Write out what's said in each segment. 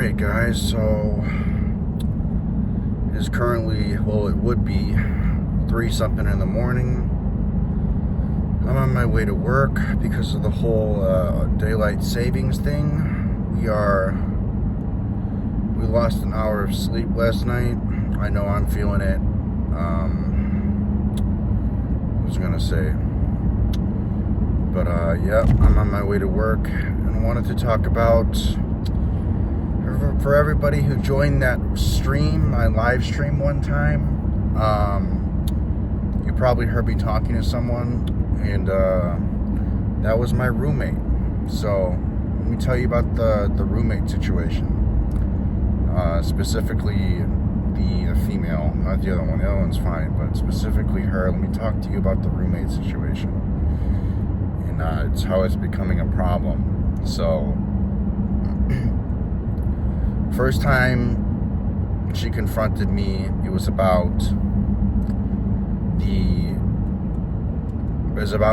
Alright guys, so it is currently, well it would be 3 something in the morning. I'm on my way to work because of the whole daylight savings thing. We lost an hour of sleep last night. I know I'm feeling it. What was I gonna say? But yeah, I'm on my way to work and wanted to talk about, for everybody who joined that stream, my live stream one time, you probably heard me talking to someone, and that was my roommate. So let me tell you about the roommate situation, specifically the female, not the other one. The other one's fine, but specifically her. Let me talk to you about the roommate situation, and it's how it's becoming a problem. So first time she confronted me, it was about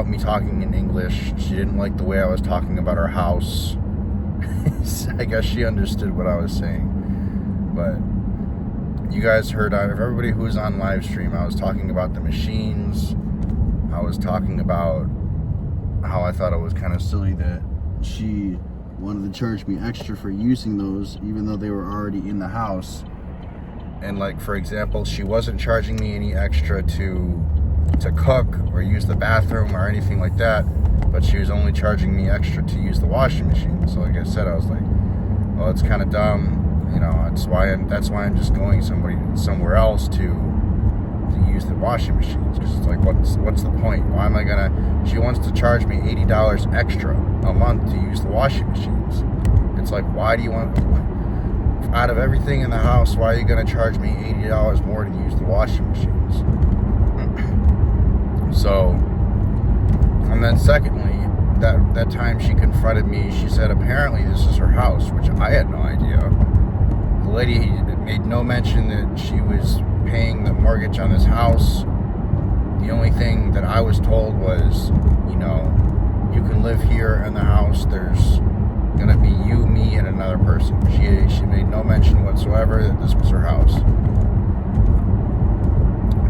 me talking in English. She didn't like the way I was talking about her house. I guess she understood what I was saying. But you guys heard, everybody who was on live stream, I was talking about the machines. I was talking about how I thought it was kind of silly that she wanted to charge me extra for using those, even though they were already in the house. And like, for example, she wasn't charging me any extra to cook or use the bathroom or anything like that, but she was only charging me extra to use the washing machine. So like I said, I was like, well, it's kind of dumb, you know. That's why I'm just going somewhere else to use the washing machines, because it's like, what's the point? Why am I gonna? She wants to charge me $80 extra a month to use the washing machines. It's like, why do you want? Out of everything in the house, why are you gonna charge me $80 more to use the washing machines? So, and then secondly, that time she confronted me, she said apparently this is her house, which I had no idea. The lady made no mention that she was paying the mortgage on this house. The only thing that I was told was, you know, you can live here in the house. There's gonna be you, me, and another person. She made no mention whatsoever that this was her house.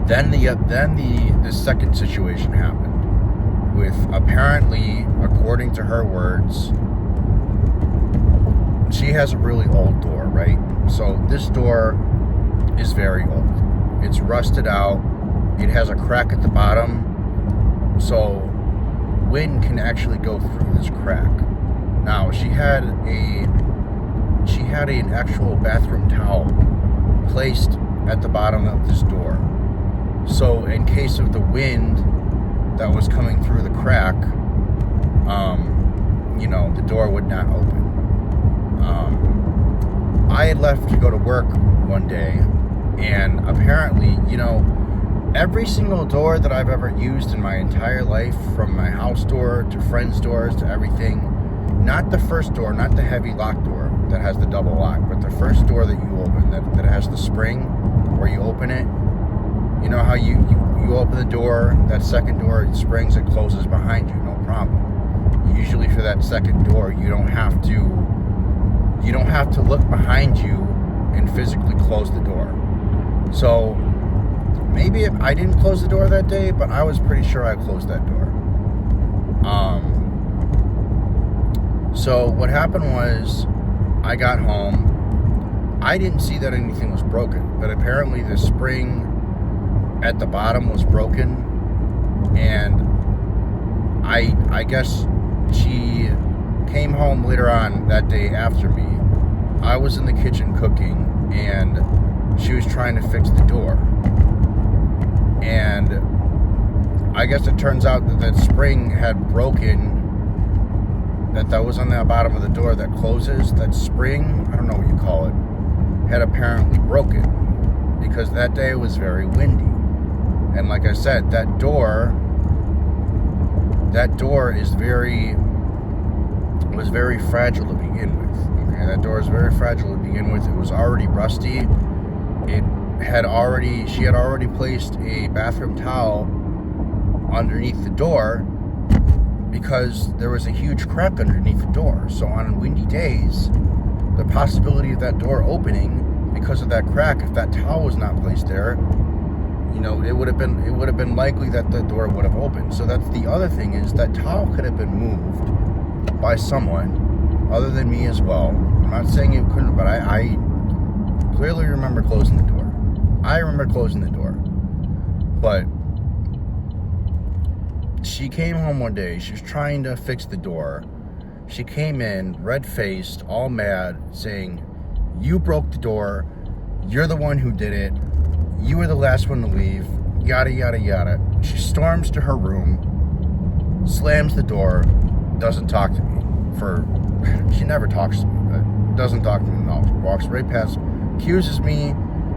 Then the second situation happened with, apparently, according to her words, she has a really old door, right? So this door is very old. It's rusted out. It has a crack at the bottom, so wind can actually go through this crack. Now, she had an actual bathroom towel placed at the bottom of this door. So in case of the wind that was coming through the crack, you know, the door would not open. I had left to go to work one day, and apparently, you know, every single door that I've ever used in my entire life, from my house door to friends' doors to everything, not the first door, not the heavy lock door that has the double lock, but the first door that you open, that has the spring where you open it. You know how you open the door, that second door, it springs, it closes behind you, no problem. Usually for that second door, you don't have to look behind you and physically close the door. So maybe I didn't close the door that day, but I was pretty sure I closed that door. So what happened was, I got home. I didn't see that anything was broken, but apparently the spring at the bottom was broken, and I guess she came home later on that day after me. I was in the kitchen cooking, and she was trying to fix the door. And I guess it turns out that spring had broken, that was on the bottom of the door that closes, that spring, I don't know what you call it, had apparently broken, because that day was very windy. And like I said, that door was very fragile to begin with. Okay, that door is very fragile to begin with. It was already rusty. She had already placed a bathroom towel underneath the door because there was a huge crack underneath the door. So on windy days, the possibility of that door opening because of that crack. If that towel was not placed there, it would have been likely that the door would have opened. So that's the other thing, is that towel could have been moved by someone other than me as well. I'm not saying it couldn't, but I clearly remember closing the door. I remember closing the door. But she came home one day. She was trying to fix the door. She came in, red-faced, all mad, saying, "You broke the door. You're the one who did it. You were the last one to leave. Yada, yada, yada." She storms to her room, slams the door, doesn't talk to me. She never talks to me, but doesn't talk to me at all. She walks right past, accuses me,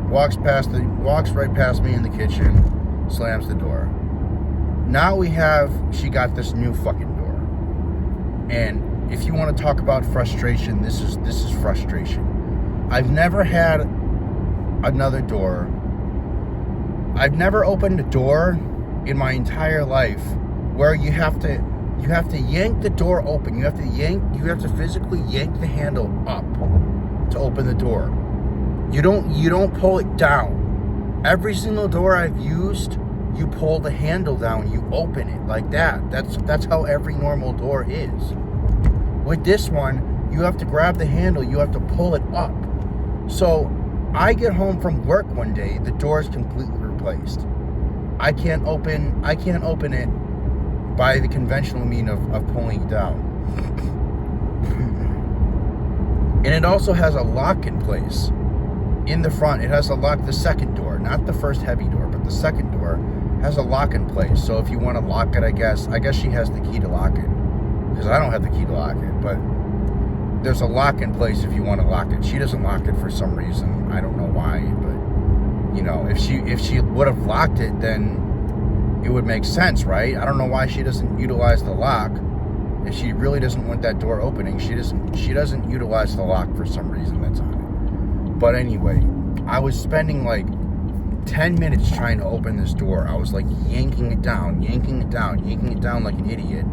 walks right past me in the kitchen, slams the door. Now she got this new fucking door. And if you want to talk about frustration, this is frustration. I've never had another door. I've never opened a door in my entire life where you have to yank the door open. You have to physically yank the handle up to open the door. You don't pull it down. Every single door I've used, you pull the handle down, you open it like that. That's how every normal door is. With this one, you have to grab the handle, you have to pull it up. So I get home from work one day, the door is completely replaced. I can't open it by the conventional mean of pulling it down. And it also has a lock in place. In the front, it has a lock, the second door, not the first heavy door, but the second door has a lock in place. So if you want to lock it, I guess she has the key to lock it, because I don't have the key to lock it, but there's a lock in place if you want to lock it. She doesn't lock it for some reason. I don't know why, but if she would have locked it, then it would make sense, right? I don't know why she doesn't utilize the lock. If she really doesn't want that door opening, she doesn't utilize the lock for some reason that's on it. But anyway, I was spending like 10 minutes trying to open this door. I was like yanking it down like an idiot.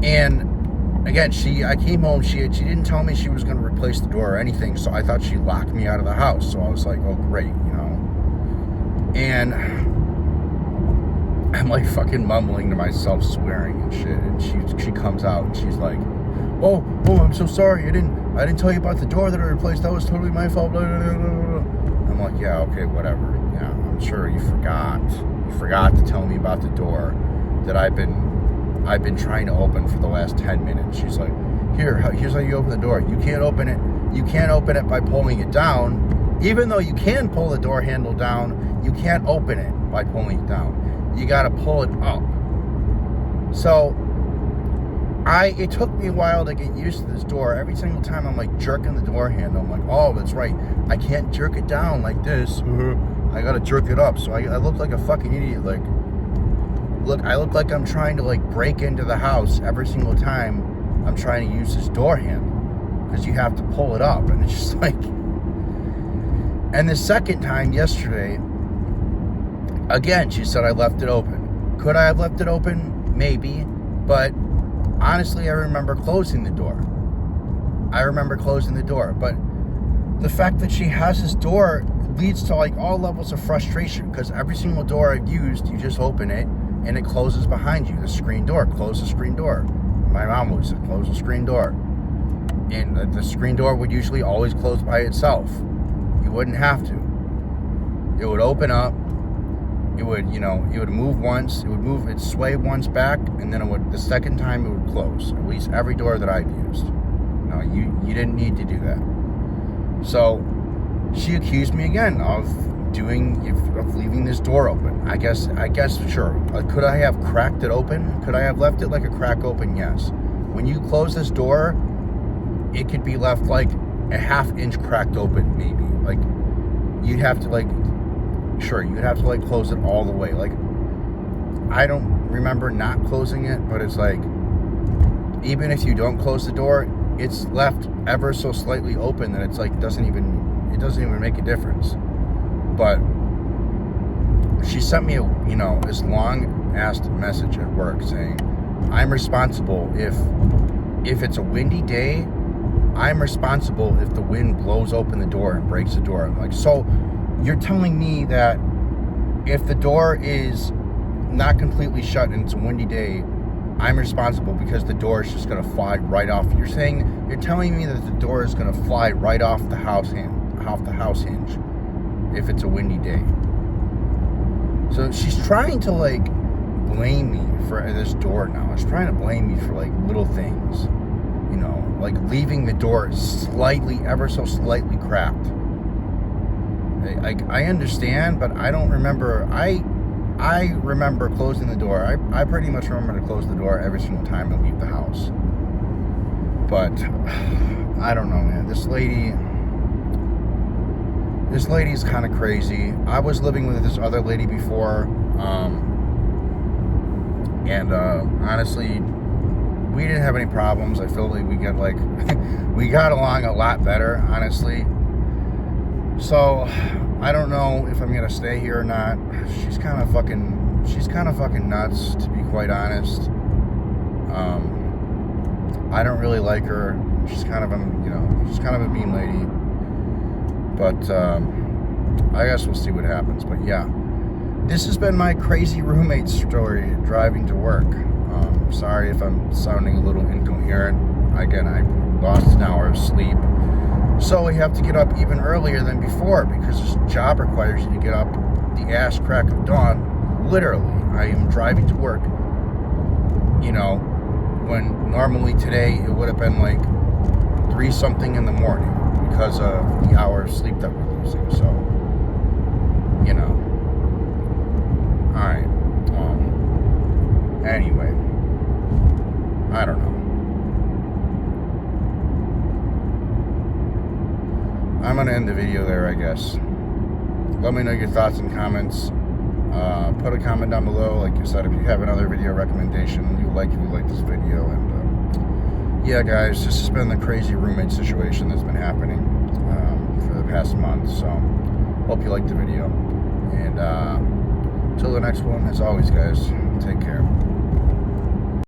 And again, I came home, she didn't tell me she was going to replace the door or anything, so I thought she locked me out of the house. So I was like, oh great, And I'm like fucking mumbling to myself, swearing and shit. And she comes out and she's like, oh, I'm so sorry. I didn't tell you about the door that I replaced. That was totally my fault. Blah, blah, blah, blah. I'm like, yeah, okay, whatever. Yeah, I'm sure you forgot. You forgot to tell me about the door that I've been trying to open for the last 10 minutes. She's like, here's how you open the door. You can't open it. You can't open it by pulling it down. Even though you can pull the door handle down, you can't open it by pulling it down. You got to pull it up. So it took me a while to get used to this door. Every single time I'm like jerking the door handle, I'm like, oh, that's right. I can't jerk it down like this. I got to jerk it up. So I look like a fucking idiot. I look like I'm trying to like break into the house every single time I'm trying to use this door handle, because you have to pull it up. And it's just like, and the second time yesterday, again, she said I left it open. Could I have left it open? Maybe. But honestly, I remember closing the door. But the fact that she has this door leads to like all levels of frustration, because every single door I've used, you just open it and it closes behind you. The screen door, close the screen door. My mom would say, close the screen door. And the screen door would usually always close by itself. You wouldn't have to. It would open up. It would move once. It'd sway once back, and then the second time it would close. At least every door that I've used. No, you didn't need to do that. So she accused me again of leaving this door open. I guess, sure. Could I have cracked it open? Could I have left it like a crack open? Yes. When you close this door, it could be left like a half-inch cracked open, maybe. Like, you'd have to close it all the way. Like, I don't remember not closing it, but it's like, even if you don't close the door, it's left ever so slightly open that it's like, it doesn't even make a difference. But she sent me this long-ass message at work saying, I'm responsible if it's a windy day I'm responsible if the wind blows open the door and breaks the door. I'm like, so you're telling me that if the door is not completely shut and it's a windy day, I'm responsible because the door is just going to fly right off. You're telling me that the door is going to fly right off the house hinge if it's a windy day. So she's trying to like blame me for this door now. She's trying to blame me for like little things, you know, like leaving the door ever so slightly cracked. I understand, but I don't remember. I remember closing the door. I pretty much remember to close the door every single time I leave the house. But I don't know, man. This lady's kind of crazy. I was living with this other lady before, and honestly, we didn't have any problems. I feel like we got along a lot better, honestly. So I don't know if I'm gonna stay here or not. She's kind of fucking nuts, to be quite honest. I don't really like her. She's kind of a mean lady. But I guess we'll see what happens. But yeah, this has been my crazy roommate story driving to work. Sorry if I'm sounding a little incoherent. Again, I lost an hour of sleep. So we have to get up even earlier than before because this job requires you to get up the ass crack of dawn. Literally, I am driving to work, you know, when normally today it would have been like 3-something in the morning because of the hour of sleep that we're losing. So, you know. Alright. Anyway. I don't know. I'm going to end the video there, I guess. Let me know your thoughts and comments. Put a comment down below, like you said, if you have another video recommendation you like this video. And yeah, guys, this has been the crazy roommate situation that's been happening for the past month. So hope you liked the video. And till the next one, as always, guys, take care.